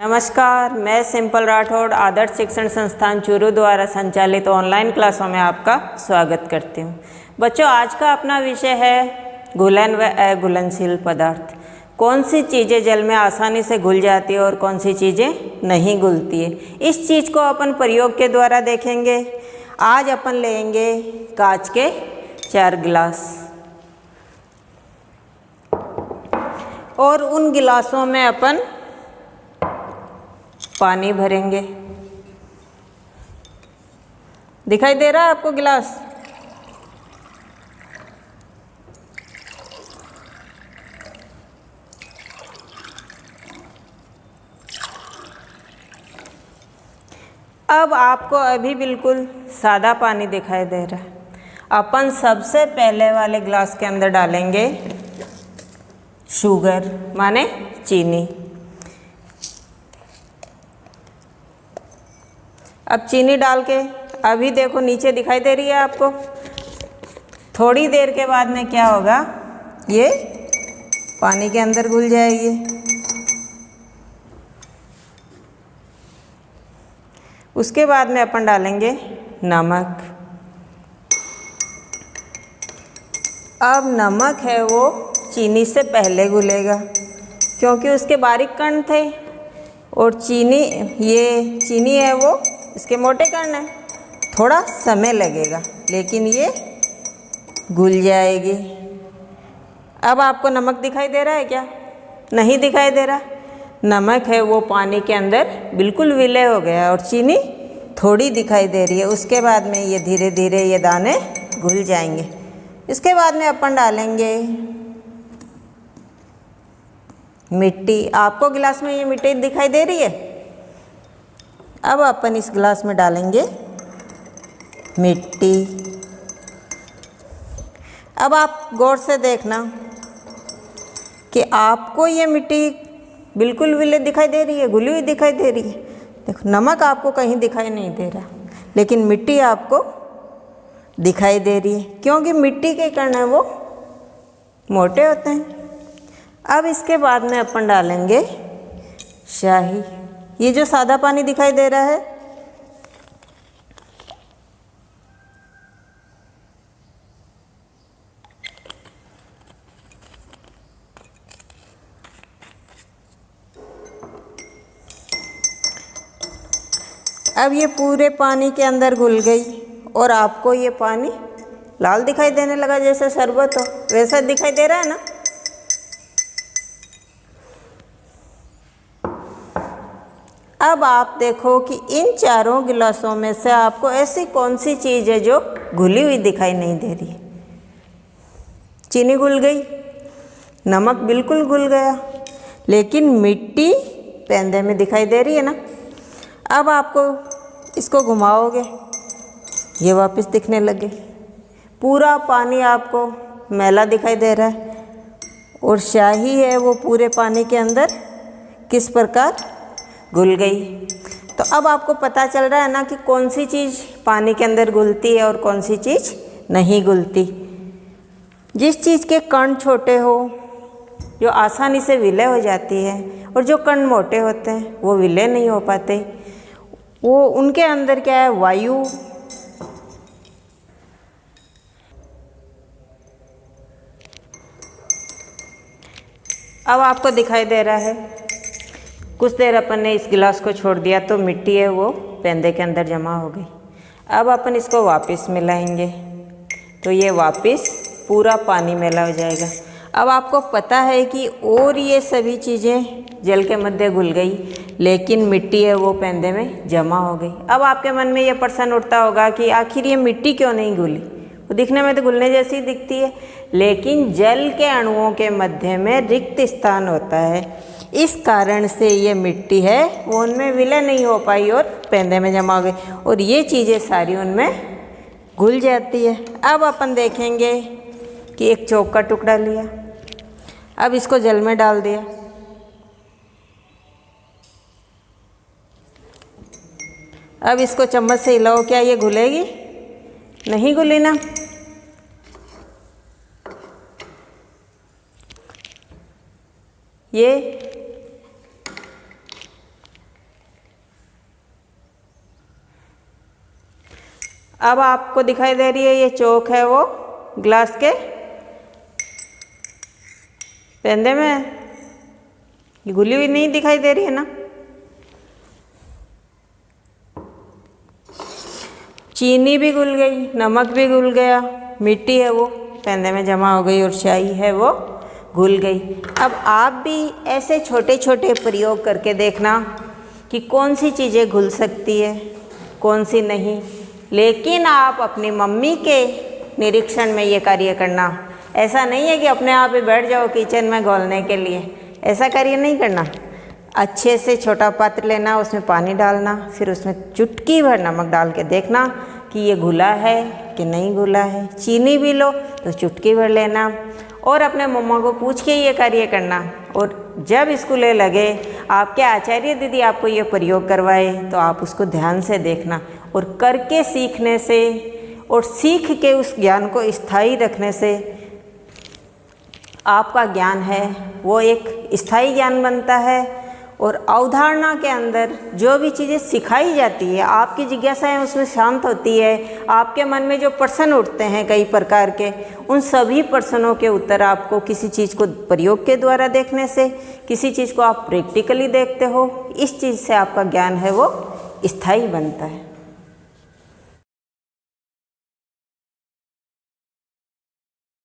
नमस्कार, मैं सिंपल राठौड़ आदर्श शिक्षण संस्थान चूरू द्वारा संचालित ऑनलाइन क्लासों में आपका स्वागत करती हूँ। बच्चों, आज का अपना विषय है घुलन व अघुलनशील पदार्थ। कौन सी चीज़ें जल में आसानी से घुल जाती है और कौन सी चीज़ें नहीं घुलती है, इस चीज़ को अपन प्रयोग के द्वारा देखेंगे। आज अपन लेंगे कांच के 4 गिलास और उन गिलासों में अपन पानी भरेंगे। दिखाई दे रहा है आपको गिलास? अब आपको अभी बिल्कुल सादा पानी दिखाई दे रहा है। अपन सबसे पहले वाले गिलास के अंदर डालेंगे शुगर माने चीनी। अब चीनी डाल के अभी देखो नीचे दिखाई दे रही है आपको। थोड़ी देर के बाद में क्या होगा, ये पानी के अंदर घुल जाएगी। उसके बाद में अपन डालेंगे नमक। अब नमक है वो चीनी से पहले घुलेगा क्योंकि उसके बारीक कण थे और ये चीनी है वो इसके मोटे कण है। थोड़ा समय लगेगा लेकिन ये घुल जाएगी। अब आपको नमक दिखाई दे रहा है क्या? नहीं दिखाई दे रहा। नमक है वो पानी के अंदर बिल्कुल विलय हो गया और चीनी थोड़ी दिखाई दे रही है। उसके बाद में ये धीरे धीरे ये दाने घुल जाएंगे। इसके बाद में अपन डालेंगे मिट्टी। आपको गिलास में ये मिट्टी दिखाई दे रही है? अब अपन इस गिलास में डालेंगे मिट्टी। अब आप गौर से देखना कि आपको ये मिट्टी बिल्कुल विले दिखाई दे रही है, घुली हुई दिखाई दे रही है। देखो, नमक आपको कहीं दिखाई नहीं दे रहा लेकिन मिट्टी आपको दिखाई दे रही है क्योंकि मिट्टी के कण है वो मोटे होते हैं। अब इसके बाद में अपन डालेंगे शाही। ये जो सादा पानी दिखाई दे रहा है, अब ये पूरे पानी के अंदर घुल गई और आपको ये पानी लाल दिखाई देने लगा, जैसे शरबत हो वैसा दिखाई दे रहा है ना। अब आप देखो कि इन चारों गिलासों में से आपको ऐसी कौन सी चीज़ है जो घुली हुई दिखाई नहीं दे रही। चीनी घुल गई, नमक बिल्कुल घुल गया, लेकिन मिट्टी पेंदे में दिखाई दे रही है ना। अब आपको इसको घुमाओगे, ये वापस दिखने लगे। पूरा पानी आपको मैला दिखाई दे रहा है और शाही है वो पूरे पानी के अंदर किस प्रकार घुल गई। तो अब आपको पता चल रहा है ना कि कौन सी चीज़ पानी के अंदर घुलती है और कौन सी चीज़ नहीं घुलती। जिस चीज़ के कण छोटे हो जो आसानी से विलय हो जाती है और जो कण मोटे होते हैं वो विलय नहीं हो पाते। वो उनके अंदर क्या है, वायु अब आपको दिखाई दे रहा है। कुछ देर अपन ने इस गिलास को छोड़ दिया तो मिट्टी है वो पेंदे के अंदर जमा हो गई। अब अपन इसको वापस मिलाएंगे तो ये वापस पूरा पानी मैला हो जाएगा। अब आपको पता है कि और ये सभी चीज़ें जल के मध्य घुल गई लेकिन मिट्टी है वो पेंदे में जमा हो गई। अब आपके मन में ये प्रश्न उठता होगा कि आखिर ये मिट्टी क्यों नहीं घुली? वो दिखने में तो घुलने जैसी दिखती है, लेकिन जल के अणुओं के मध्य में रिक्त स्थान होता है। इस कारण से ये मिट्टी है वो उनमें विलय नहीं हो पाई और पेंदे में जमा हो गई और ये चीज़ें सारी उनमें घुल जाती है। अब अपन देखेंगे कि एक चौक का टुकड़ा लिया, अब इसको जल में डाल दिया। अब इसको चम्मच से हिलाओ, क्या ये घुलेगी? नहीं घुली ना। ये अब आपको दिखाई दे रही है ये चोक है वो ग्लास के पेंदे में, ये घुली हुई नहीं दिखाई दे रही है ना। चीनी भी घुल गई, नमक भी घुल गया, मिट्टी है वो पेंदे में जमा हो गई और स्याही है वो घुल गई। अब आप भी ऐसे छोटे छोटे प्रयोग करके देखना कि कौन सी चीज़ें घुल सकती है कौन सी नहीं। लेकिन आप अपनी मम्मी के निरीक्षण में ये कार्य करना। ऐसा नहीं है कि अपने आप ही बैठ जाओ किचन में घोलने के लिए, ऐसा कार्य नहीं करना। अच्छे से छोटा पात्र लेना, उसमें पानी डालना, फिर उसमें चुटकी भर नमक डाल के देखना कि ये घुला है कि नहीं घुला है। चीनी भी लो तो चुटकी भर लेना और अपने मम्मा को पूछ के ये कार्य करना। और जब स्कूले लगे आपके आचार्य दीदी आपको ये प्रयोग करवाए तो आप उसको ध्यान से देखना और करके सीखने से और सीख के उस ज्ञान को स्थायी रखने से आपका ज्ञान है वो एक स्थायी ज्ञान बनता है। और अवधारणा के अंदर जो भी चीज़ें सिखाई जाती है, आपकी जिज्ञासाएं उसमें शांत होती है। आपके मन में जो प्रश्न उठते हैं कई प्रकार के, उन सभी प्रश्नों के उत्तर आपको किसी चीज़ को प्रयोग के द्वारा देखने से, किसी चीज़ को आप प्रैक्टिकली देखते हो, इस चीज़ से आपका ज्ञान है वो स्थायी बनता है।